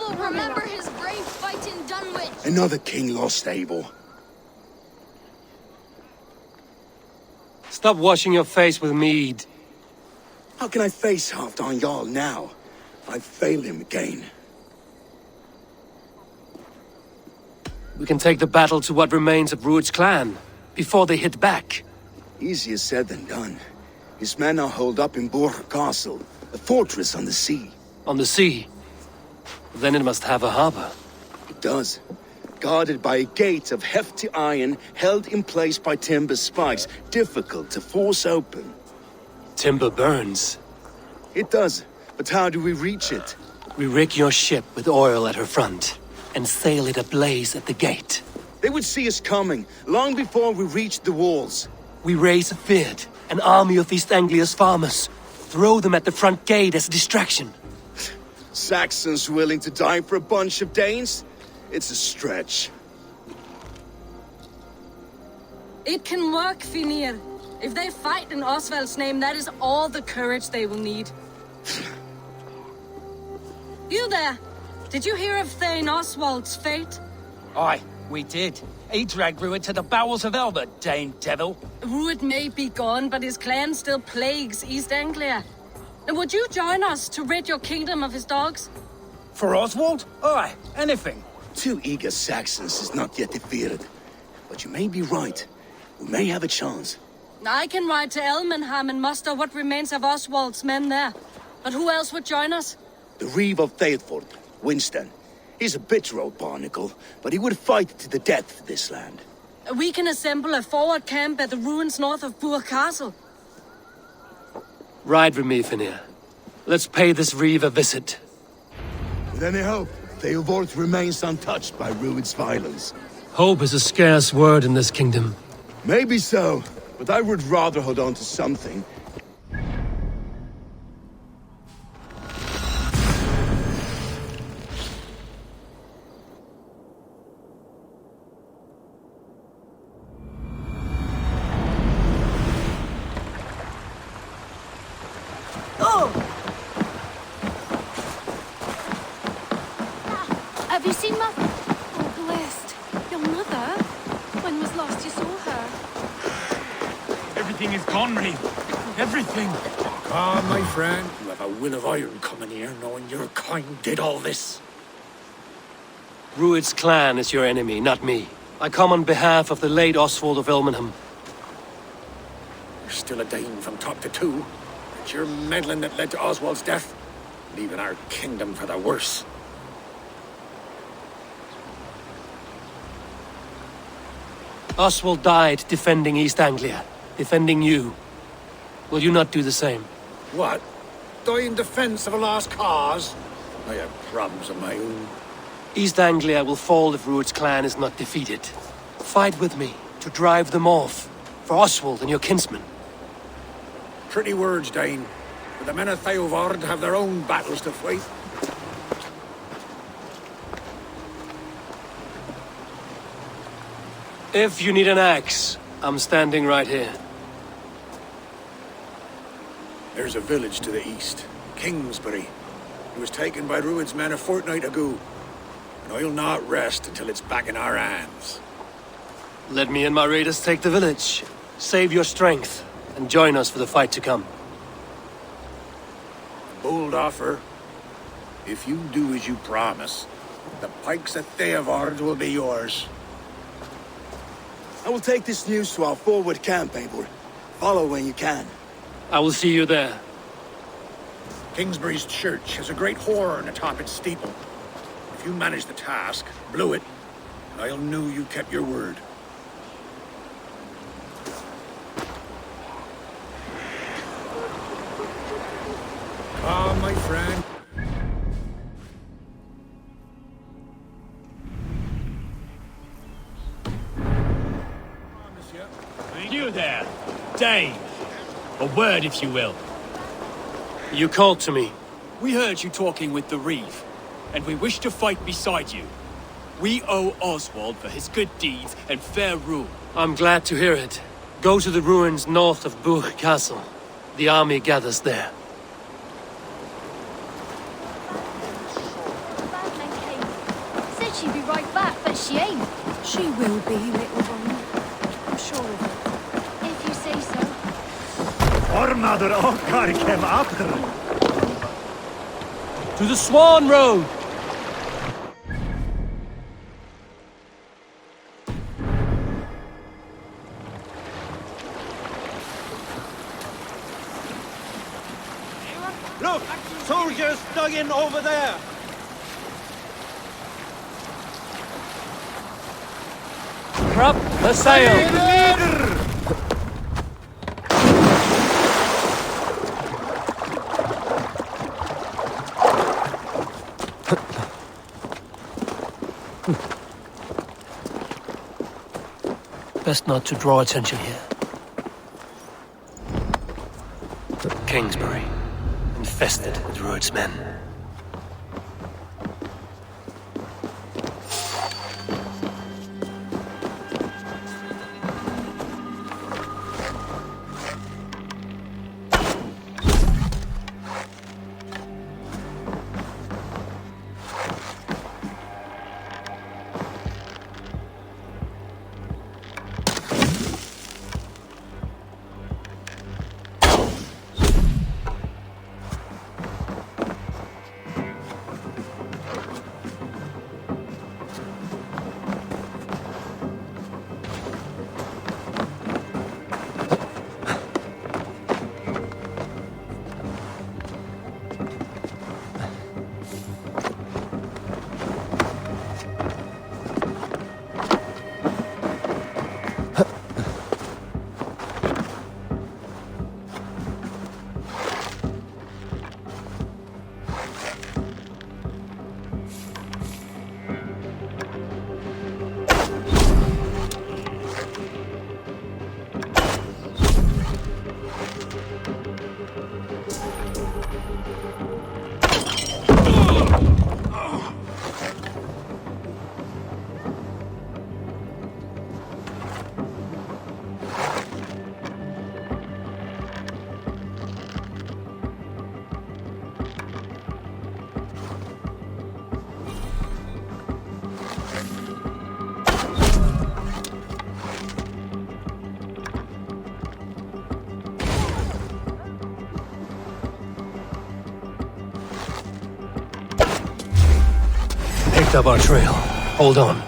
will remember his brave fight in Dunwich. Another king lost, Eivor. Stop washing your face with mead. How can I face Halfdan Jarl now? I failed him again. We can take the battle to what remains of Rued's clan, before they hit back. Easier said than done. His men are holed up in Burg Castle, a fortress on the sea. On the sea? Then it must have a harbor. It does. Guarded by a gate of hefty iron, held in place by timber spikes, difficult to force open. Timber burns. It does, but how do we reach it? We rig your ship with oil at her front, and sail it ablaze at the gate. They would see us coming, long before we reached the walls. We raise a Finnr, an army of East Anglia's farmers. Throw them at the front gate as a distraction. Saxons willing to die for a bunch of Danes? It's a stretch. It can work, Finnr. If they fight in Oswald's name, that is all the courage they will need. You there! Did you hear of Thane Oswald's fate? Aye, we did. He dragged Rued to the bowels of hell, the Dane devil. Rued may be gone, but his clan still plagues East Anglia. And would you join us to rid your kingdom of his dogs? For Oswald? Aye, anything. 2 eager Saxons is not yet defeated. But you may be right. We may have a chance. I can ride to Elmenham and muster what remains of Oswald's men there. But who else would join us? The Reeve of Thetford, Winston. He's a bitter old barnacle, but he would fight to the death for this land. We can assemble a forward camp at the ruins north of Burg Castle. Ride with me, Finnr. Let's pay this Reeve a visit. With any hope, Eivor remains untouched by Rued's violence. Hope is a scarce word in this kingdom. Maybe so, but I would rather hold on to something. Have you seen Mother? Oh, blessed. Your mother? When was last you saw her? Everything is gone, Reeve. Everything. Ah, my friend, you have a will of iron coming here, knowing your kind did all this. Rued's clan is your enemy, not me. I come on behalf of the late Oswald of Elmenham. You're still a Dane from top to two. It's your meddling that led to Oswald's death, leaving our kingdom for the worse. Oswald died defending East Anglia, defending you. Will you not do the same? What? Die in defense of a lost cause? I have problems of my own. East Anglia will fall if Rued's clan is not defeated. Fight with me to drive them off, for Oswald and your kinsmen. Pretty words, Dane. But the men of Eivor have their own battles to fight. If you need an axe, I'm standing right here. There's a village to the east, Kingsbury. It was taken by Rued's men a fortnight ago. And I'll not rest until it's back in our hands. Let me and my raiders take the village. Save your strength, and join us for the fight to come. Bold offer. If you do as you promise, the pikes at Eivor will be yours. I will take this news to our forward camp, Eivor. Follow when you can. I will see you there. Kingsbury's church has a great horn atop its steeple. If you manage the task, blew it, I'll know you kept your word. Ah, my friend. You there, Dane. A word, if you will. You called to me. We heard you talking with the Reeve, and we wish to fight beside you. We owe Oswald for his good deeds and fair rule. I'm glad to hear it. Go to the ruins north of Burg Castle. The army gathers there. She'd be right back, but she ain't. She will be, little one. I'm sure of it. If you say so. Ormader Okkar kem after. To the Swan Road! Look! Soldiers dug in over there! Up the sail! Best not to draw attention here. Kingsbury, infested with Rued's men. Picked up our trail. Hold on.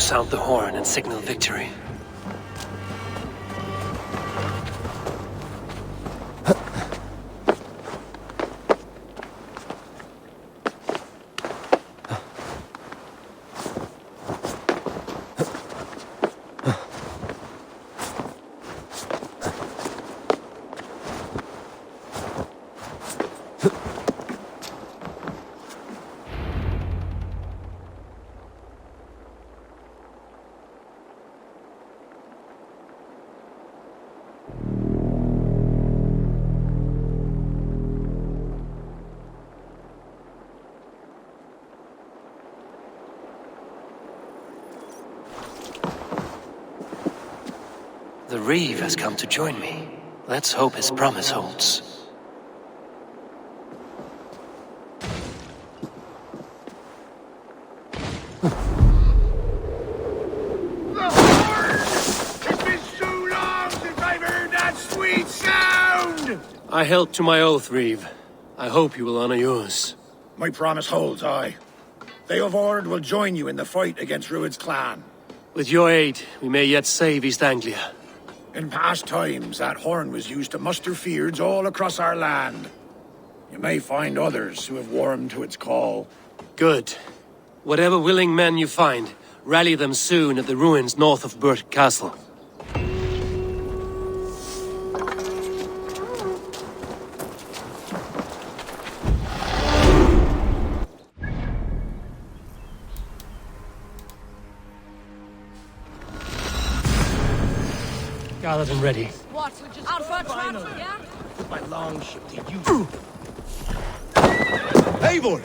sound the horn and signal victory. The Reeve has come to join me. Let's hope his promise holds. It's been so long since I've heard that sweet sound! I held to my oath, Reeve. I hope you will honor yours. My promise holds, aye. Eivor will join you in the fight against Rued's clan. With your aid, we may yet save East Anglia. In past times, that horn was used to muster feards all across our land. You may find others who have warmed to its call. Good. Whatever willing men you find, rally them soon at the ruins north of Burt Castle. Gathered and ready. What? Out for a trap, yeah? Put my longship to use. Eivor!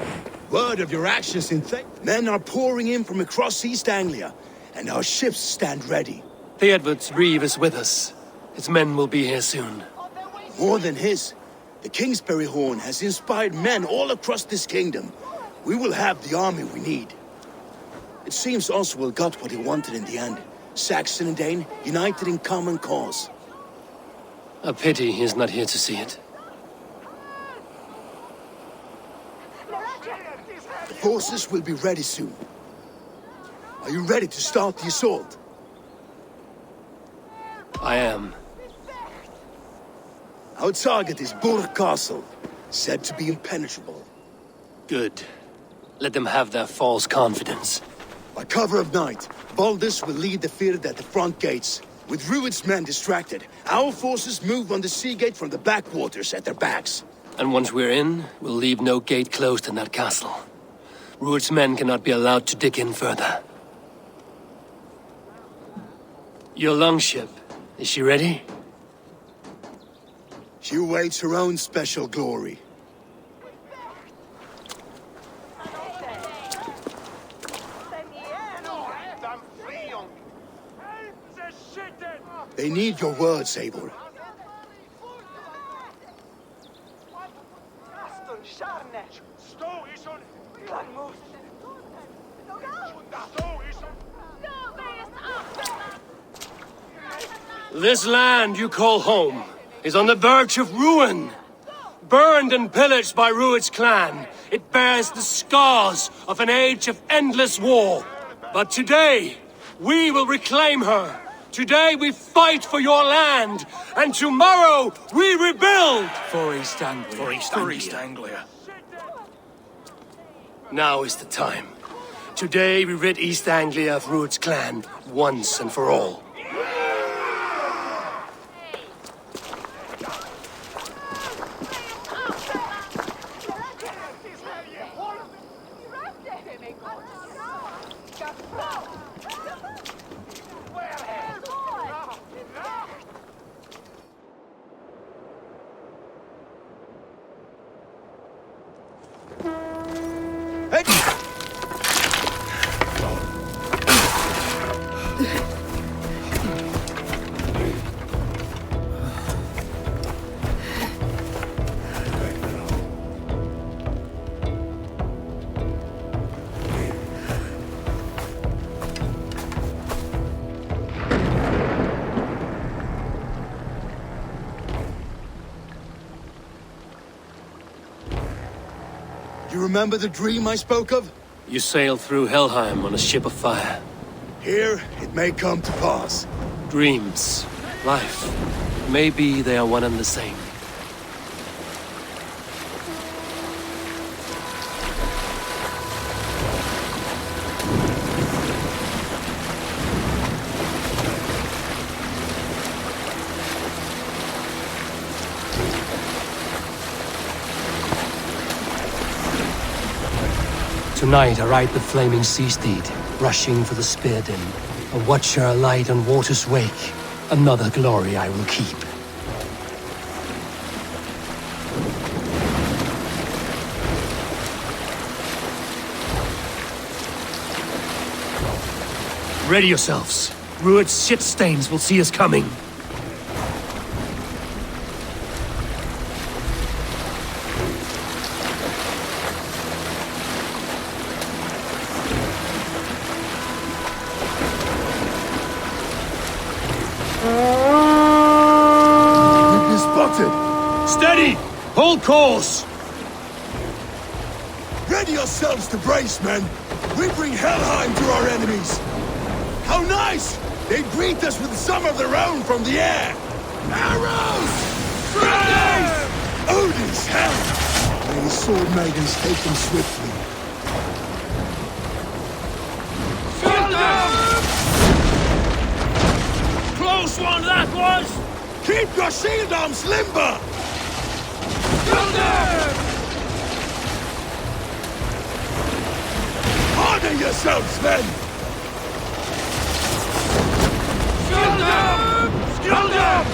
Word of your actions in Men are pouring in from across East Anglia, and our ships stand ready. Theodward's Reeve is with us. His men will be here soon. More than his. The Kingsbury horn has inspired men all across this kingdom. We will have the army we need. It seems Oswald got what he wanted in the end. Saxon and Dane united in common cause. A pity he is not here to see it. The forces will be ready soon. Are you ready to start the assault? I am. Our target is Burt Castle, said to be impenetrable. Good. Let them have their false confidence. By cover of night, Baldus will lead the Finnr at the front gates. With Rued's men distracted, our forces move on the sea gate from the backwaters at their backs. And once we're in, we'll leave no gate closed in that castle. Rued's men cannot be allowed to dig in further. Your longship, is she ready? She awaits her own special glory. They need your words, Eivor. This land you call home is on the verge of ruin. Burned and pillaged by Rued's clan, it bears the scars of an age of endless war. But today, we will reclaim her. Today we fight for your land, and tomorrow we rebuild! For East Anglia. For East Anglia. Now is the time. Today we rid East Anglia of Rued's clan, once and for all. You remember the dream I spoke of? You sailed through Helheim on a ship of fire. Here, it may come to pass. Dreams, life. Maybe they are one and the same. Tonight I ride the flaming sea steed, rushing for the spear din. A watcher alight on water's wake. Another glory I will keep. Ready yourselves. Rued's shit stains will see us coming. Steady! Hold course! Ready yourselves to brace, men! We bring Helheim to our enemies! How nice! They greet us with some of their own from the air! Arrows! Strikes! Odin's hell! May his sword maidens take them swiftly. Shoot them! Close one that was! Keep your shield arms limber! Harden yourselves, men! Skill them! Skill them!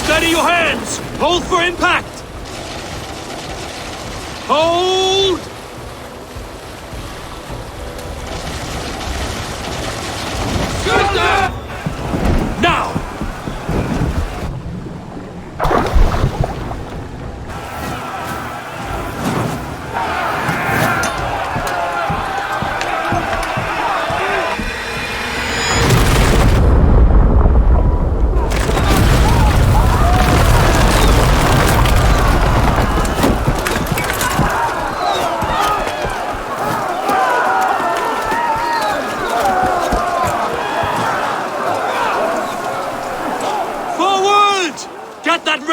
Steady your hands! Hold for impact! Hold! Skill them! Now!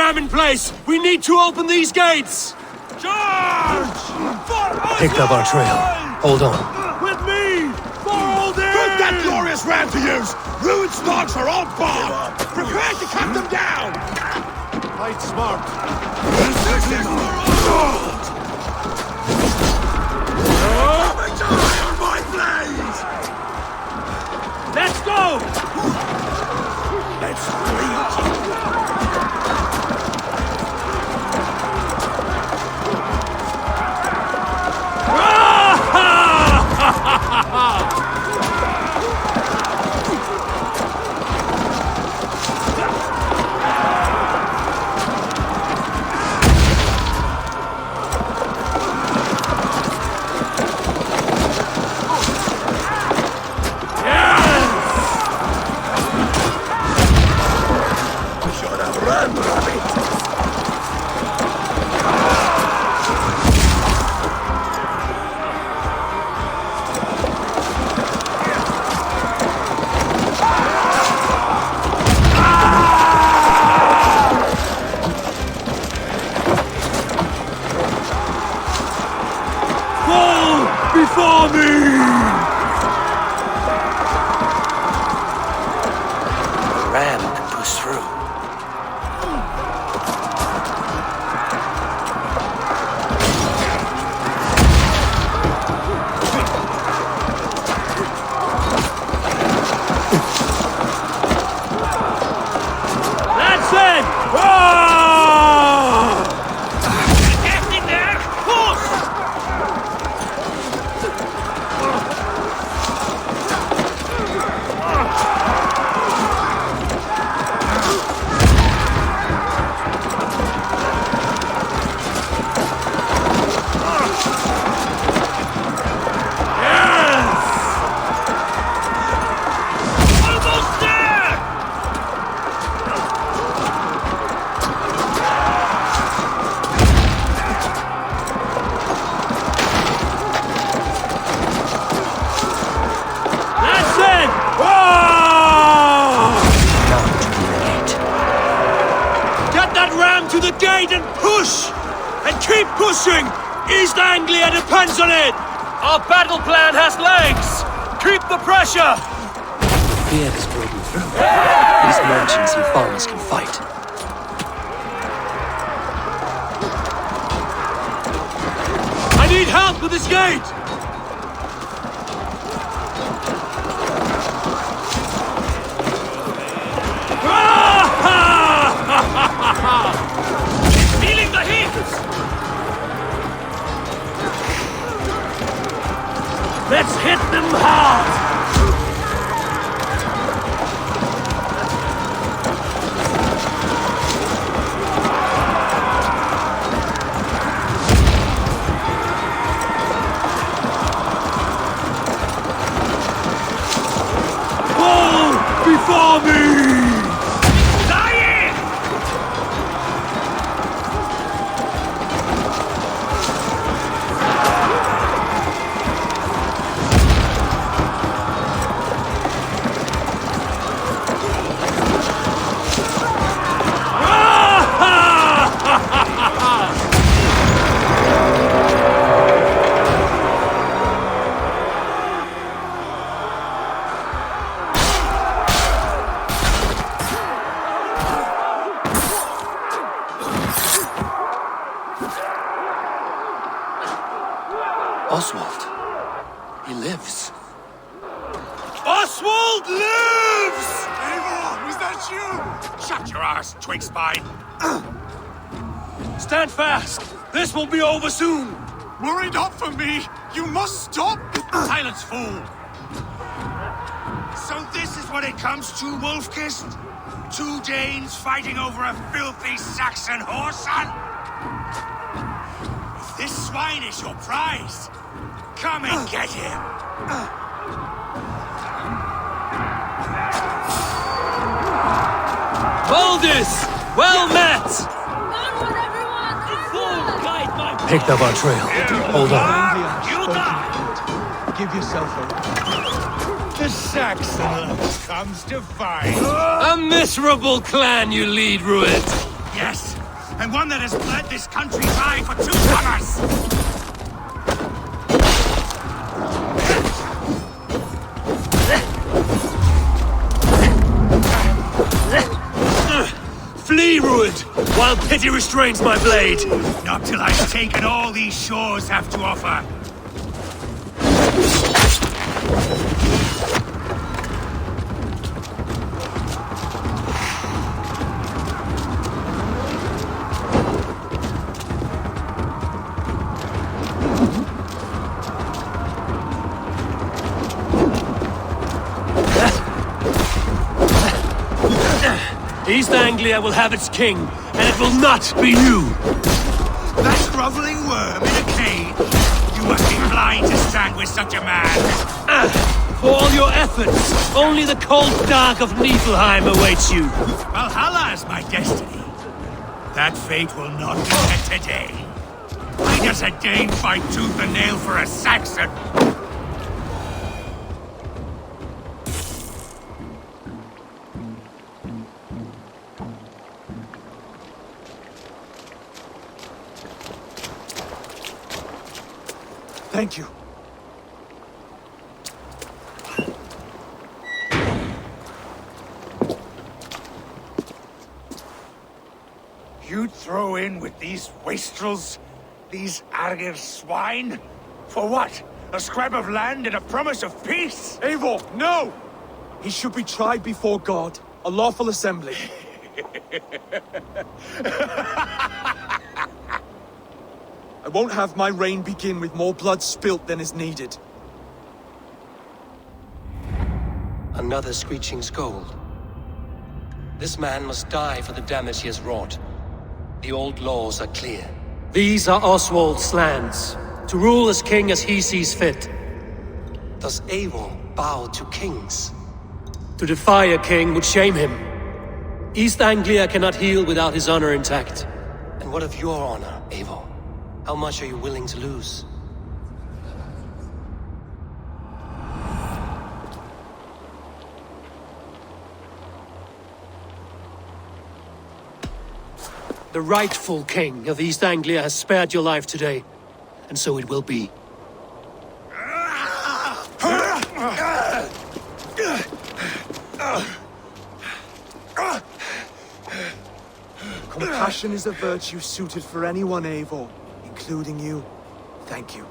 In place! We need to open these gates! Charge! Picked up our trail. Hold on. With me! For ODIN! Put that glorious ram to use! Rued stalks are all bombed! Prepare to cut them down! Fight smart! This is for Oswald! Die on my blade! Let's go! Let's reach! Keep pushing! East Anglia depends on it! Our battle plan has legs! Keep the pressure! Fear is breaking through. These merchants and farmers can fight. I need help with this gate! Feeling the heat! Let's hit them hard! Before me! Dying! Oswald. He lives. Oswald lives! Eivor, was that you? Shut your arse, twig spine. Stand fast! This will be over soon! Worry not for me. You must stop. Silence, fool! So this is what it comes to, Wolfkist? 2 Danes fighting over a filthy Saxon whoreson? If this swine is your prize, come and get him! Valdis! Well met! Onward, everyone! Onward! Picked up our trail. Hold on. You die! Give yourself a... The Saxon comes to fight. A miserable clan you lead, Rued. Yes, and one that has bled this country dry for 2 summers! Flee, Rued, while pity restrains my blade. Not till I've taken all these shores have to offer. East Anglia will have its king, and it will not be you! That groveling worm in a cage? You must be blind to stand with such a man! For all your efforts, only the cold dark of Niflheim awaits you! Valhalla is my destiny. That fate will not be met today. Why does a Dane fight tooth and nail for a Saxon? Thank you. You'd throw in with these wastrels? These Argir swine? For what? A scrap of land and a promise of peace? Eivor, no! He should be tried before God. A lawful assembly. I won't have my reign begin with more blood spilt than is needed. Another screeching scold. This man must die for the damage he has wrought. The old laws are clear. These are Oswald's lands, to rule as king as he sees fit. Does Eivor bow to kings? To defy a king would shame him. East Anglia cannot heal without his honor intact. And what of your honor, Eivor? How much are you willing to lose? The rightful king of East Anglia has spared your life today, and so it will be. Compassion is a virtue suited for anyone, Eivor, including you. Thank you.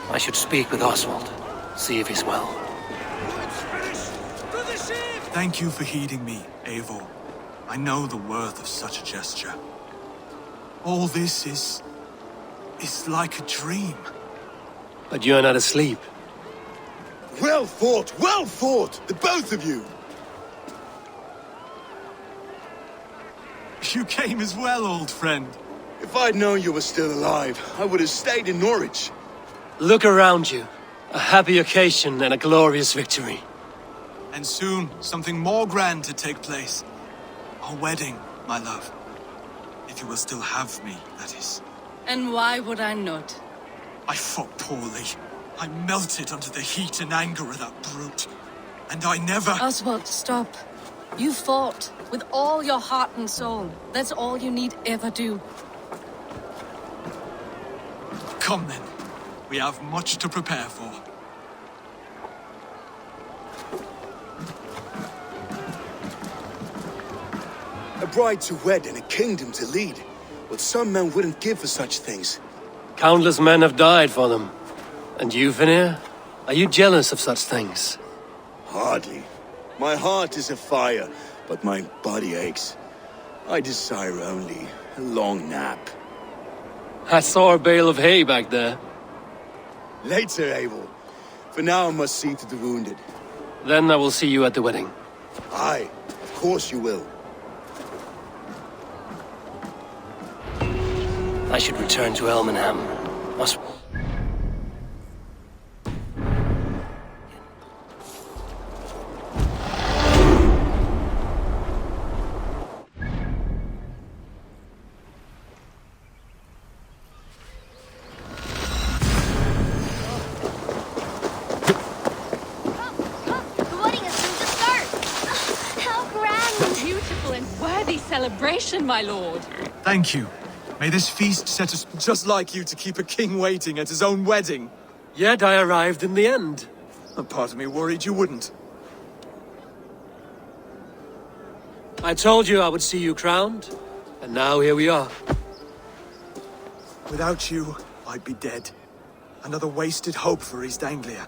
I should speak with Oswald, see if he's well. Thank you for heeding me, Eivor. I know the worth of such a gesture. All this is like a dream. But you're not asleep. Well fought, the both of you! You came as well, old friend. If I'd known you were still alive, I would have stayed in Norwich. Look around you. A happy occasion and a glorious victory. And soon, something more grand to take place. Our wedding, my love. If you will still have me, that is. And why would I not? I fought poorly. I melted under the heat and anger of that brute. And I never... Oswald, stop. You fought with all your heart and soul. That's all you need ever do. Come then. We have much to prepare for. A bride to wed and a kingdom to lead. What some men wouldn't give for such things. Countless men have died for them. And you, Finnr? Are you jealous of such things? Hardly. My heart is afire, but my body aches. I desire only a long nap. I saw a bale of hay back there. Later, Eivor. For now, I must see to the wounded. Then I will see you at the wedding. Aye, of course you will. I should return to Elmenham. Celebration, my lord. Thank you. May this feast set us just like you to keep a king waiting at his own wedding. Yet I arrived in the end. A part of me worried you wouldn't. I told you I would see you crowned, and now here we are. Without you, I'd be dead. Another wasted hope for East Anglia.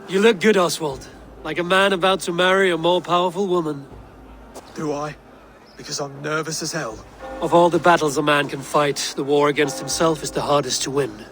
You look good, Oswald. Like a man about to marry a more powerful woman. Do I? Because I'm nervous as hell. Of all the battles a man can fight, the war against himself is the hardest to win.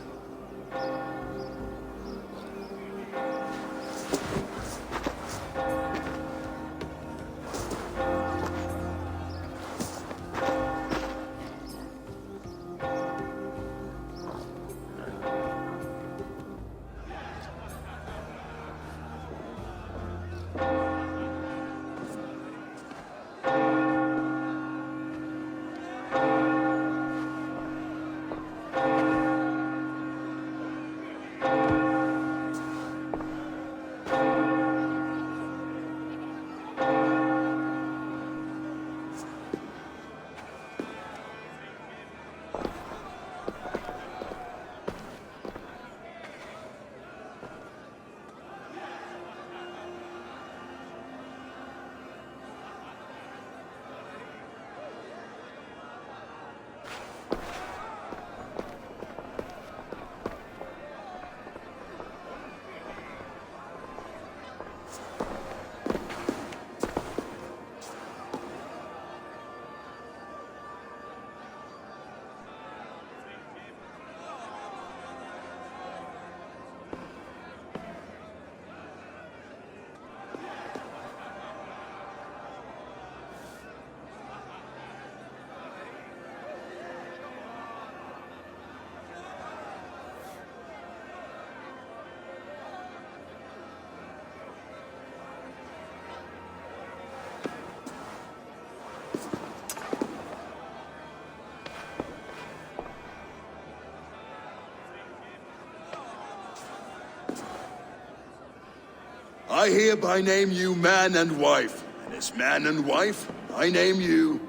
I hereby name you man and wife. And as man and wife, I name you...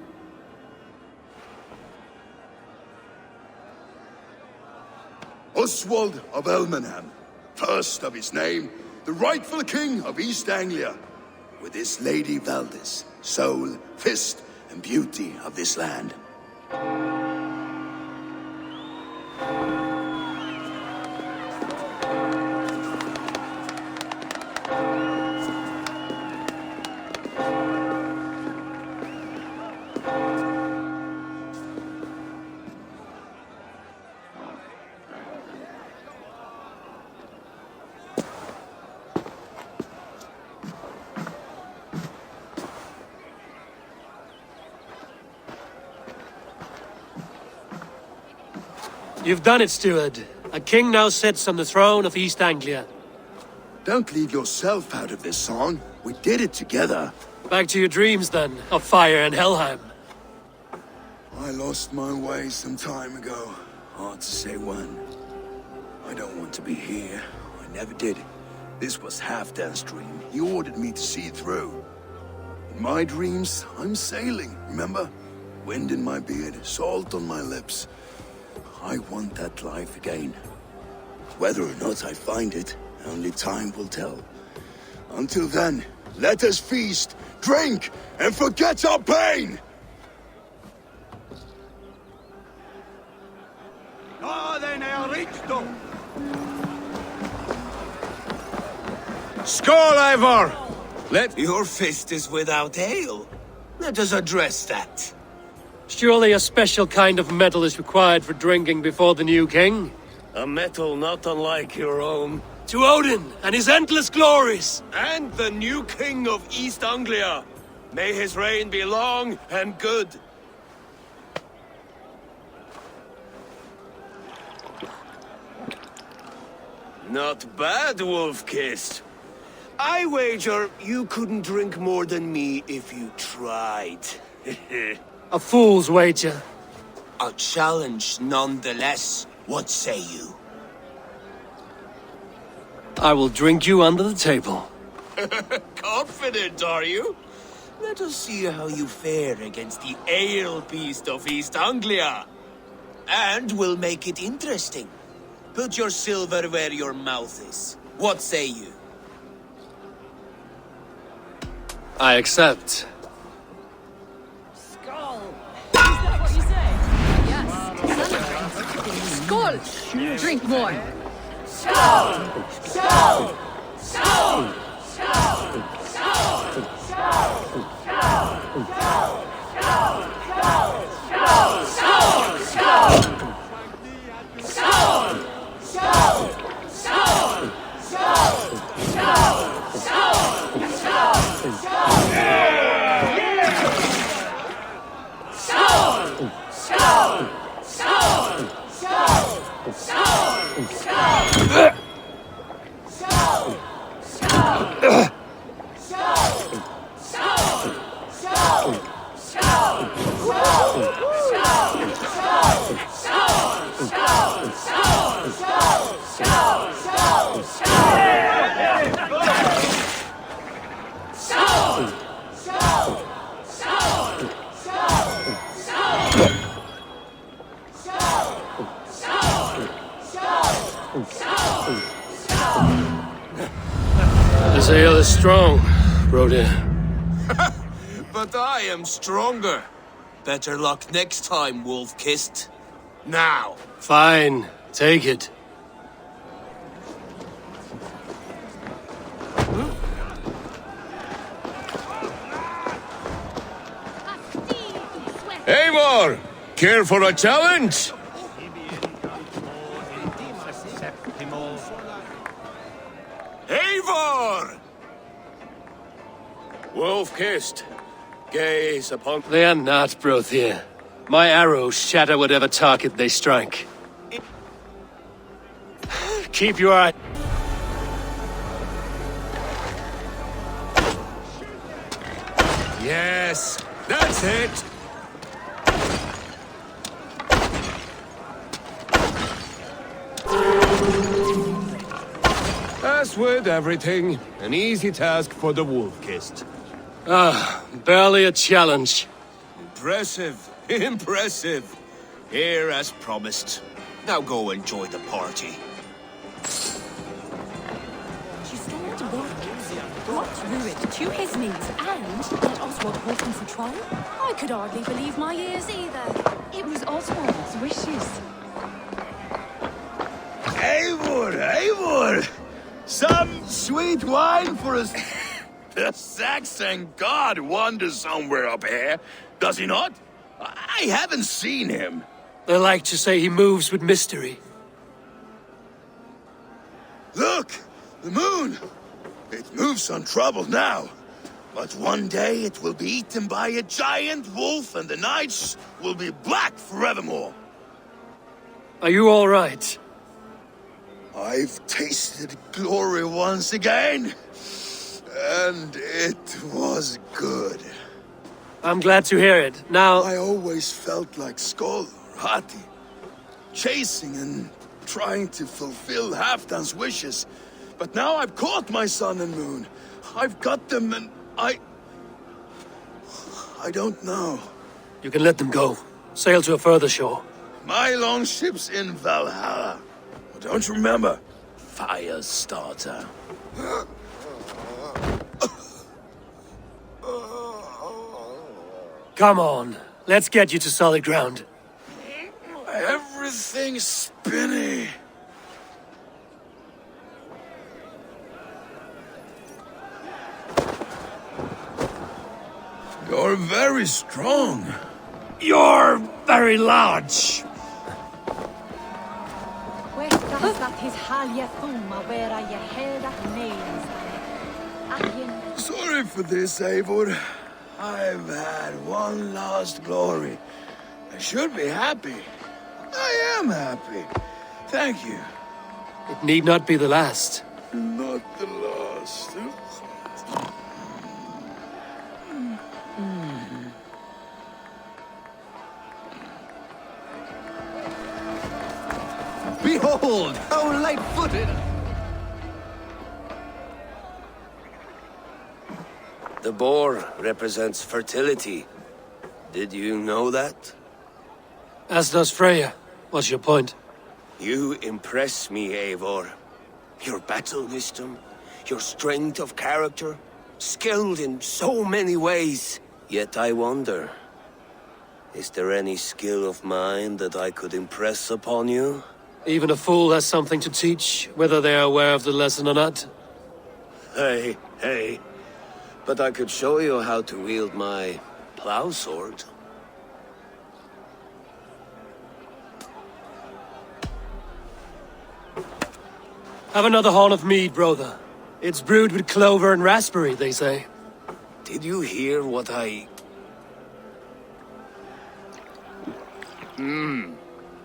Oswald of Elmenham, first of his name, the rightful king of East Anglia, with his lady Valdis, soul, fist, and beauty of this land. You've done it, steward. A king now sits on the throne of East Anglia. Don't leave yourself out of this song. We did it together. Back to your dreams, then, of fire and Helheim. I lost my way some time ago. Hard to say when. I don't want to be here. I never did. This was Halfdan's dream. He ordered me to see it through. In my dreams, I'm sailing, remember? Wind in my beard, salt on my lips. I want that life again. Whether or not I find it, only time will tell. Until then, let us feast, drink, and forget our pain! Skål, Eivor! Your fist is without ale. Let us address that. Surely a special kind of metal is required for drinking before the new king? A metal not unlike your own. To Odin and his endless glories! And the new king of East Anglia. May his reign be long and good. Not bad, Wolf-Kissed. I wager you couldn't drink more than me if you tried. A fool's wager. A challenge nonetheless. What say you? I will drink you under the table. Confident, are you? Let us see how you fare against the ale beast of East Anglia. And we'll make it interesting. Put your silver where your mouth is. What say you? I accept. Skål! Drink more. Skål! Skål! Skål! Skål! This ale is strong, Rued. But I am stronger. Better luck next time, Wolf-Kissed. Now. Fine, take it. Eivor! Care for a challenge? Eivor! Wolf-Kissed, gaze upon... They are not, Brothir. My arrows shatter whatever target they strike. Keep your eye... Yes, that's it! As with everything. An easy task for the wolf-kissed. Barely a challenge. Impressive. Impressive. Here as promised. Now go enjoy the party. She stormed work, brought Rued to his knees, and let Oswald hold him for trial? I could hardly believe my ears either. It was Oswald's wishes. Eivor! Eivor! Some sweet wine for us. The Saxon god wanders somewhere up here, does he not? I haven't seen him. They like to say he moves with mystery. Look! The moon! It moves untroubled now. But one day it will be eaten by a giant wolf and the nights will be black forevermore. Are you all right? I've tasted glory once again. And it was good. I'm glad to hear it. Now... I always felt like Skoll or Hati. Chasing and trying to fulfill Halfdan's wishes. But now I've caught my sun and moon. I've got them and I don't know. You can let them go. Sail to a further shore. My longship's in Valhalla. But don't you remember? Fire starter. Come on. Let's get you to solid ground. Everything's spinny. You're very strong. You're very large. Sorry for this, Eivor. I've had one last glory. I should be happy. I am happy. Thank you. It need not be the last. Not the last. Behold, how light-footed! The boar represents fertility. Did you know that? As does Freya. What's your point? You impress me, Eivor. Your battle wisdom, your strength of character, skilled in so many ways. Yet I wonder, is there any skill of mine that I could impress upon you? Even a fool has something to teach, whether they are aware of the lesson or not. Hey. But I could show you how to wield my plow sword. Have another horn of mead, brother. It's brewed with clover and raspberry, they say. Did you hear what I...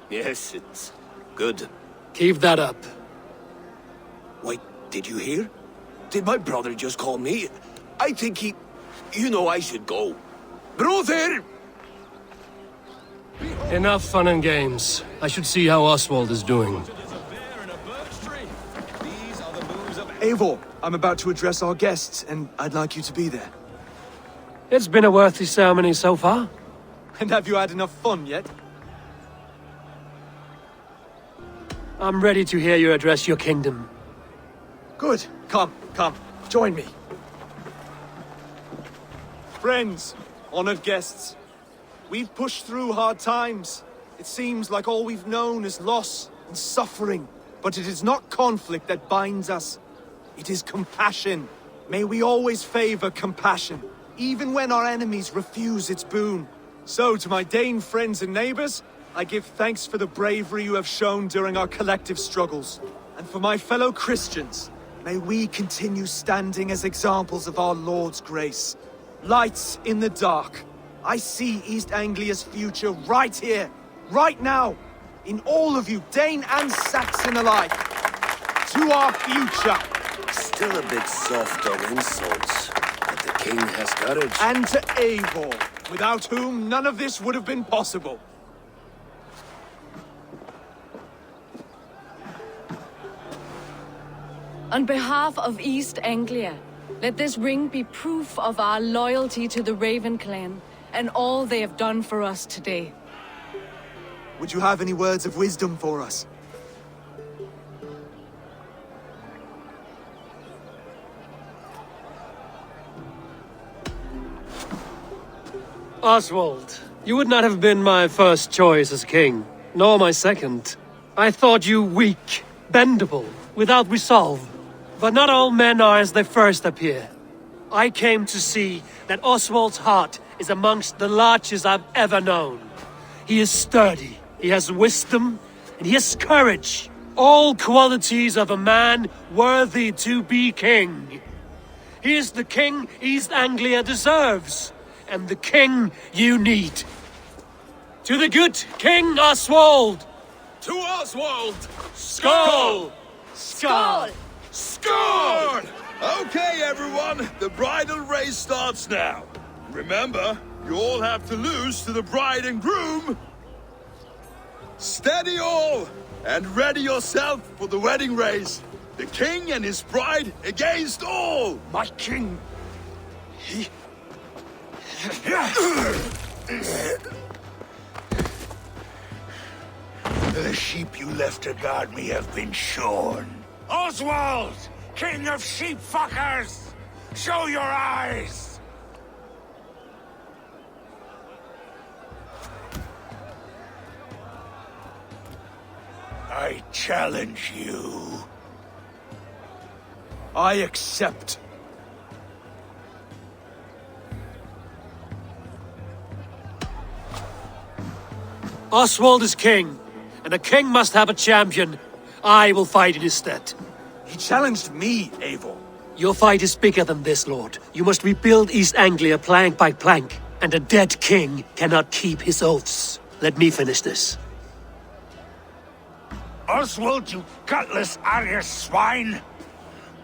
Yes, it's good. Keep that up. Wait, did you hear? Did my brother just call me? I think he... You know I should go. Brother! Enough fun and games. I should see how Oswald is doing. Eivor, I'm about to address our guests, and I'd like you to be there. It's been a worthy ceremony so far. And have you had enough fun yet? I'm ready to hear you address your kingdom. Good. Come. Join me. Friends, honored guests, we've pushed through hard times. It seems like all we've known is loss and suffering, but it is not conflict that binds us. It is compassion. May we always favor compassion, even when our enemies refuse its boon. So, to my Dane friends and neighbors, I give thanks for the bravery you have shown during our collective struggles. And for my fellow Christians, may we continue standing as examples of our Lord's grace. Lights in the dark. I see East Anglia's future right here, right now, in all of you, Dane and Saxon alike. To our future. Still a bit soft on insults, but the king has courage. And to Eivor, without whom none of this would have been possible. On behalf of East Anglia, let this ring be proof of our loyalty to the Raven clan and all they have done for us today. Would you have any words of wisdom for us? Oswald, you would not have been my first choice as king, nor my second. I thought you weak, bendable, without resolve. But not all men are as they first appear. I came to see that Oswald's heart is amongst the largest I've ever known. He is sturdy, he has wisdom, and he has courage. All qualities of a man worthy to be king. He is the king East Anglia deserves, and the king you need. To the good King Oswald! To Oswald! Skull! Skull! Skull! Okay, everyone, the bridal race starts now. Remember, you all have to lose to the bride and groom. Steady all, and ready yourself for the wedding race. The king and his bride against all. My king. The sheep you left to guard me have been shorn. Oswald! King of sheep fuckers! Show your eyes! I challenge you. I accept. Oswald is king, and a king must have a champion. I will fight in his stead. He challenged me, Eivor. Your fight is bigger than this, Lord. You must rebuild East Anglia plank by plank, and a dead king cannot keep his oaths. Let me finish this. Oswald, you gutless Arya swine!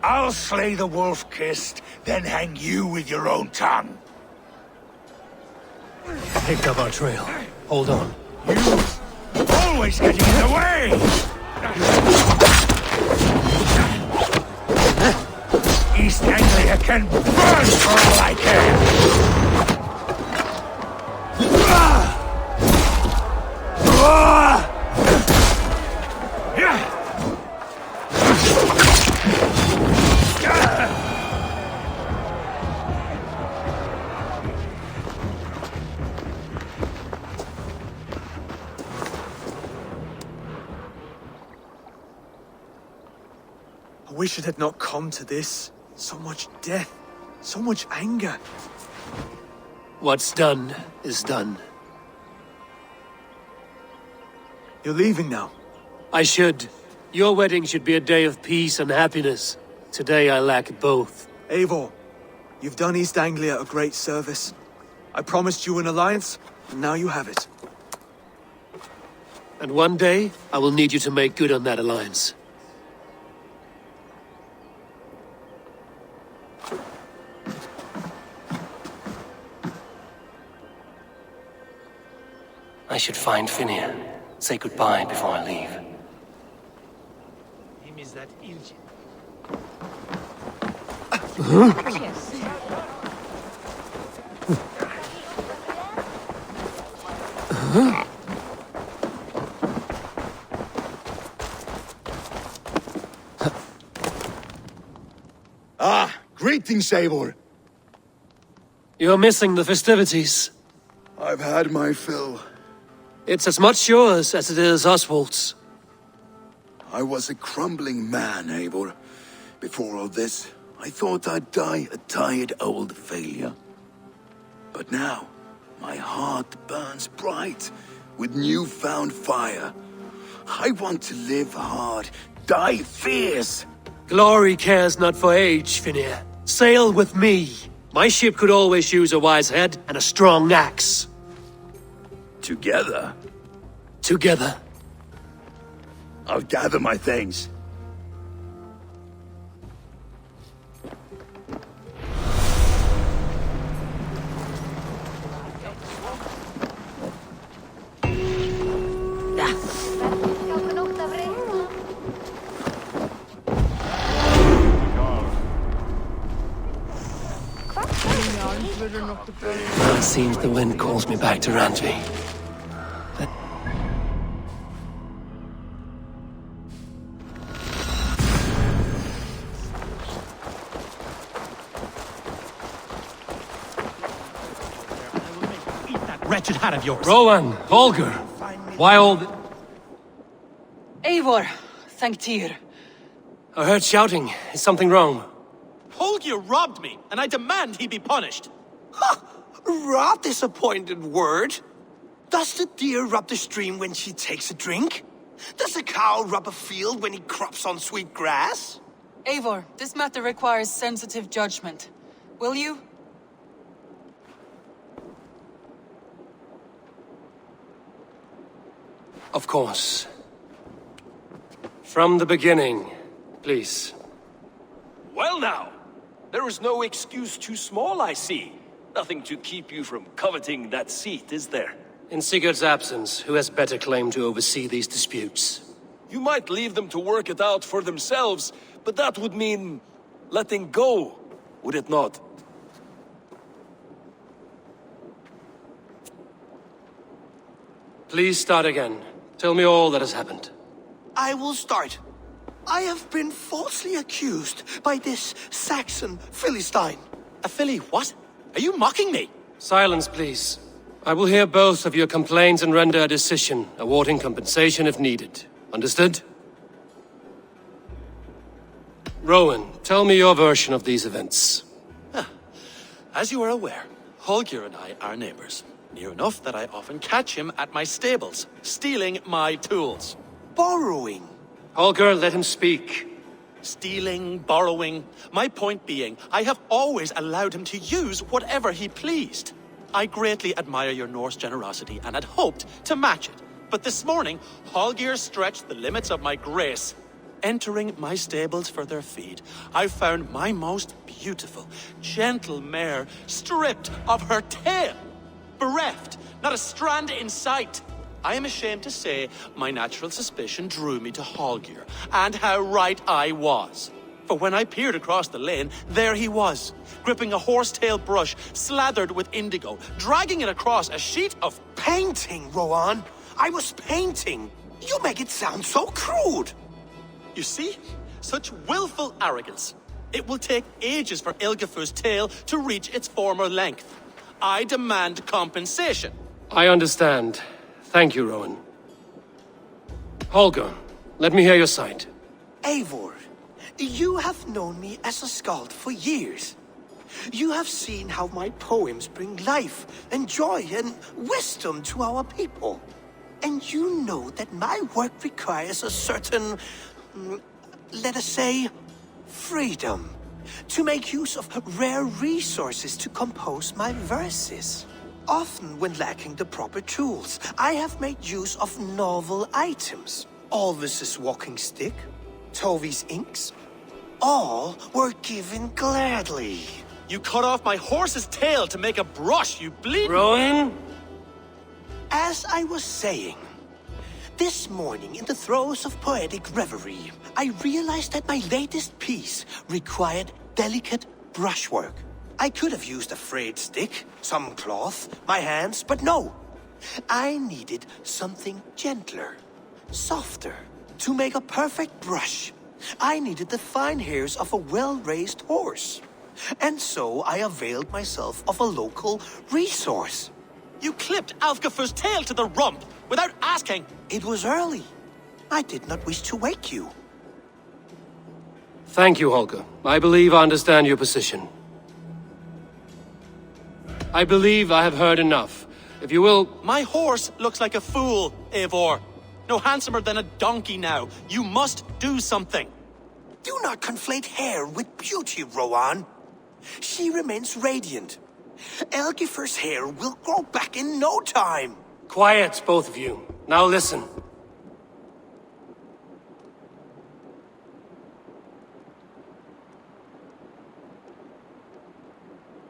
I'll slay the wolf-kissed, then hang you with your own tongue. Picked up our trail. Hold on. You always getting in the way! East Anglia can burn for all I care! I wish it had not come to this. So much death, so much anger. What's done is done. You're leaving now. I should. Your wedding should be a day of peace and happiness. Today I lack both. Eivor, you've done East Anglia a great service. I promised you an alliance, and now you have it. And one day, I will need you to make good on that alliance. I should find Finnr. Say goodbye before I leave. Him is that Ilja. Greetings, Eivor. You're missing the festivities. I've had my fill. It's as much yours as it is Oswald's. I was a crumbling man, Eivor. Before all this, I thought I'd die a tired old failure. But now, my heart burns bright with newfound fire. I want to live hard, die fierce. Glory cares not for age, Finnr. Sail with me. My ship could always use a wise head and a strong axe. Together? Together. I'll gather my things. seems the wind calls me back to Randvi. Wretched hat of yours. Rowan, Holger, why all the... Eivor, thank Tyr. I heard shouting. Is something wrong? Holger robbed me, and I demand he be punished. Rot disappointed word. Does the deer rub the stream when she takes a drink? Does the cow rub a field when he crops on sweet grass? Eivor, this matter requires sensitive judgment. Will you? Of course. From the beginning, please. Well now, there is no excuse too small, I see. Nothing to keep you from coveting that seat, is there? In Sigurd's absence, who has better claim to oversee these disputes? You might leave them to work it out for themselves, but that would mean letting go, would it not? Please start again. Tell me all that has happened. I will start. I have been falsely accused by this Saxon Philistine. A Philly what? Are you mocking me? Silence, please. I will hear both of your complaints and render a decision, awarding compensation if needed. Understood? Rowan, tell me your version of these events. As you are aware, Holger and I are neighbors. Near enough that I often catch him at my stables, stealing my tools. Borrowing. Holger, let him speak. Stealing, borrowing. My point being, I have always allowed him to use whatever he pleased. I greatly admire your Norse generosity and had hoped to match it. But this morning, Holger stretched the limits of my grace. Entering my stables for their feed, I found my most beautiful, gentle mare stripped of her tail. Bereft, not a strand in sight. I am ashamed to say my natural suspicion drew me to Holger, and how right I was. For when I peered across the lane, there he was, gripping a horsetail brush slathered with indigo, dragging it across a sheet of... Painting, Rowan. I was painting. You make it sound so crude. You see? Such willful arrogance. It will take ages for Ilgafur's tail to reach its former length. I demand compensation. I understand. Thank you, Rowan. Holger, let me hear your side. Eivor, you have known me as a skald for years. You have seen how my poems bring life and joy and wisdom to our people. And you know that my work requires a certain, let us say, freedom. To make use of rare resources to compose my verses. Often when lacking the proper tools, I have made use of novel items. Alvis's walking stick, Tovi's inks. All were given gladly. You cut off my horse's tail to make a brush, you bleed... Rowan? As I was saying, this morning in the throes of poetic reverie, I realized that my latest piece required delicate brushwork. I could have used a frayed stick, some cloth, my hands, but no. I needed something gentler, softer. To make a perfect brush, I needed the fine hairs of a well-raised horse. And so I availed myself of a local resource. You clipped Alfgafur's tail to the rump without asking. It was early. I did not wish to wake you. Thank you, Holger. I believe I understand your position. I believe I have heard enough. If you will... My horse looks like a fool, Eivor. No handsomer than a donkey now. You must do something. Do not conflate hair with beauty, Rowan. She remains radiant. Elgifur's hair will grow back in no time. Quiet, both of you. Now listen.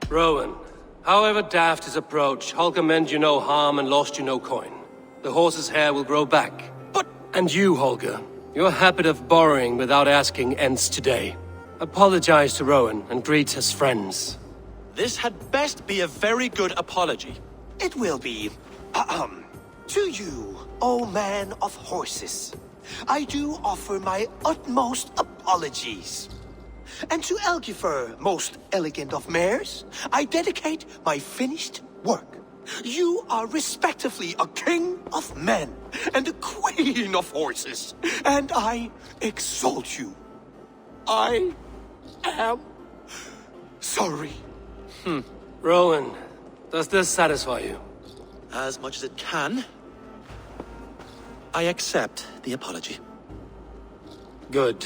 Rowan, however daft his approach, Holger meant you no harm and lost you no coin. The horse's hair will grow back. But... And you, Holger, your habit of borrowing without asking ends today. Apologize to Rowan and greet his friends. This had best be a very good apology. It will be. To you, O man of horses, I do offer my utmost apologies. And to Elgifer, most elegant of mares, I dedicate my finished work. You are respectively a king of men and a queen of horses, and I exalt you. I am sorry. Rowan, does this satisfy you? As much as it can. I accept the apology. Good.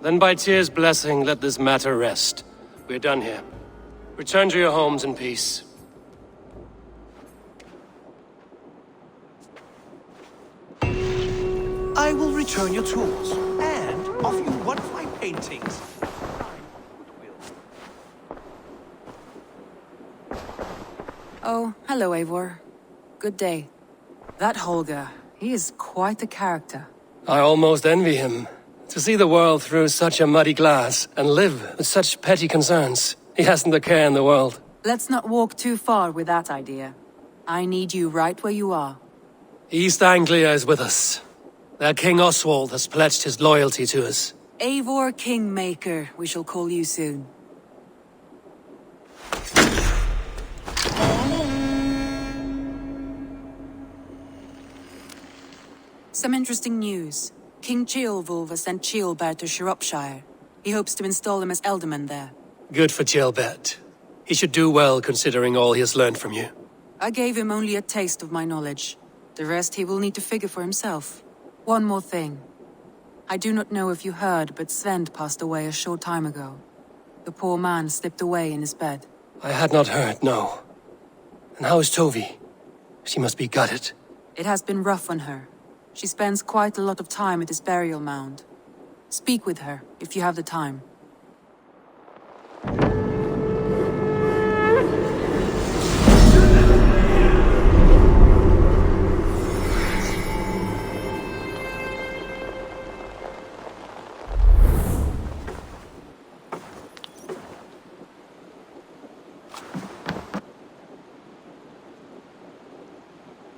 Then by Tyr's blessing, let this matter rest. We're done here. Return to your homes in peace. I will return your tools and offer you one of my paintings. Oh, hello, Eivor. Good day. That Holger, he is quite the character. I almost envy him. To see the world through such a muddy glass and live with such petty concerns. He hasn't a care in the world. Let's not walk too far with that idea. I need you right where you are. East Anglia is with us. Their King Oswald has pledged his loyalty to us. Eivor Kingmaker, we shall call you soon. Some interesting news. King Ceolwulf has sent Ceolbert to Shropshire. He hopes to install him as Elderman there. Good for Ceolbert. He should do well considering all he has learned from you. I gave him only a taste of my knowledge. The rest he will need to figure for himself. One more thing. I do not know if you heard, but Sven passed away a short time ago. The poor man slipped away in his bed. I had not heard, no. And how is Tovi? She must be gutted. It has been rough on her. She spends quite a lot of time at his burial mound. Speak with her, if you have the time.